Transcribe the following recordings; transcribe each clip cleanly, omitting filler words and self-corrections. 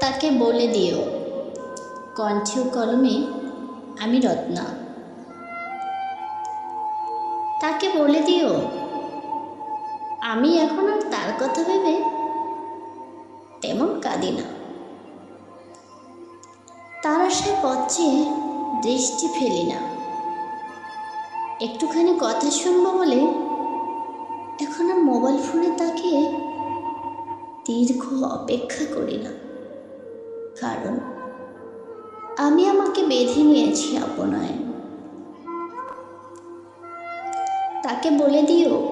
তাকে বলে দিও কণ্ঠে ও কলমে আমি রত্না। তাকে বলে দিও আমি এখন আর তার কথা ভেবে তেমন কাঁদি না। তার আশায় পথ চেয়ে দৃষ্টি ফেলি না। একটুখানি কথা শুনবো বলে এখন আর মোবাইল ফোনে তাকিয়ে দীর্ঘ অপেক্ষা করি না। কারণ আমি আমাকে বেঁধে নিয়েছি আপনায়। তাকে বলে দিও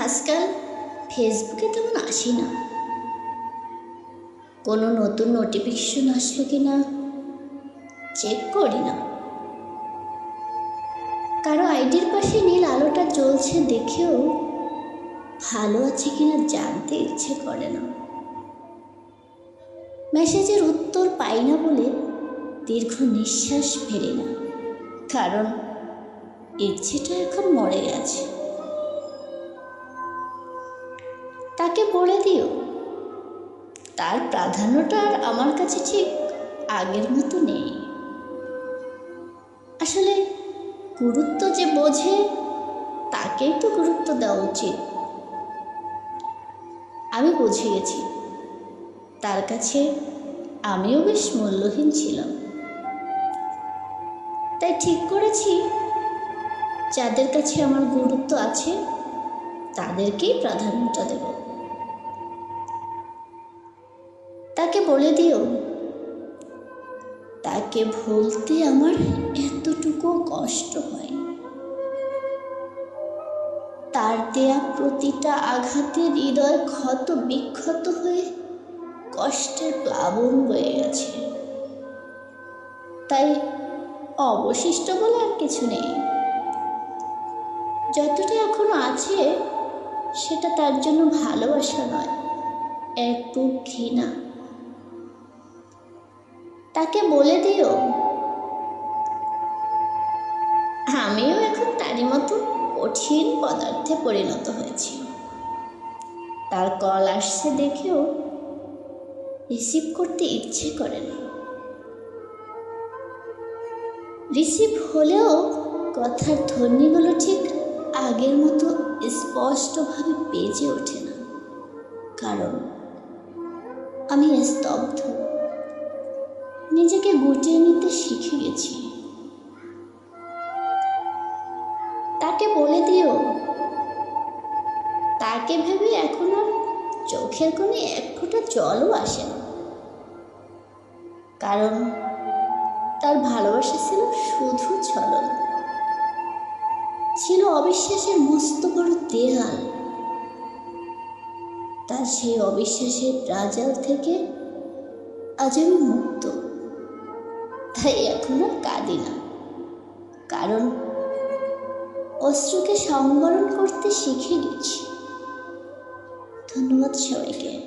আজকাল ফেসবুকে তেমন আসি না। কোনো নতুন নোটিফিকেশন আসলো কিনা চেক করি না। কারো আইডির পাশে নীল আলোটা জ্বলছে দেখেও ভালো আছে কিনা জানতে ইচ্ছে করে না। মেসেজের উত্তর পাই না বলে দীর্ঘ নিঃশ্বাস ফেলি না। কারণ ইচ্ছেটা এখন মরে গেছে। তাকে বলে দিও তার প্রাধান্যটা আর আমার কাছে ঠিক আগের মতো নেই। আসলে গুরুত্ব যে বোঝে তাকেই তো গুরুত্ব দেওয়া উচিত। আমি বুঝে গেছি তার কাছে আমিও বেশ মূল্যহীন ছিলাম। তাই ঠিক করেছি যাদের কাছে আমার গুরুত্ব আছে তাদেরকেই প্রাধান্যটা দেব। তাকে বলে দিও তাকে ভুলতে আমার এতটুকু কষ্ট হয়। তার দেয়া প্রতিটা আঘাতে হৃদয় ক্ষত বিক্ষত হয়ে কষ্টের প্লাবন বয়ে গেছে। তাই অবশিষ্ট বলে আর কিছু নেই। যতটা এখনো আছে সেটা তার জন্য ভালোবাসা নয়, এক বুক ঘৃণা। তাকে বলে দিও আমিও এখন তারই মতো কঠিন পদার্থে পরিণত হয়েছি। তার কল আসছে দেখেও রিসিভ করতে ইচ্ছে করে না। রিসিভ হলেও কথার ধ্বনিগুলো ঠিক আগের মতো স্পষ্টভাবে বেজে ওঠে না। কারণ আমি স্তব্ধ, নিজেকে গুটিয়ে নিতে শিখে গেছি। তাকে বলে দিও তাকে ভেবে এখন আর চোখের কোণে এক ফোঁটা জলও আসে না। কারণ তার ভালোবাসা ছিল শুধু ছলনা, ছিল অবিশ্বাসের মস্ত বড় দেয়াল। তার সেই অবিশ্বাসের প্রাজাল থেকে আজ আমি মুক্ত। তাই এখন আর কাঁদি না। কারণ অশ্রুকে সংবরণ করতে শিখে গেছি। ধন্যবাদ সবাইকে।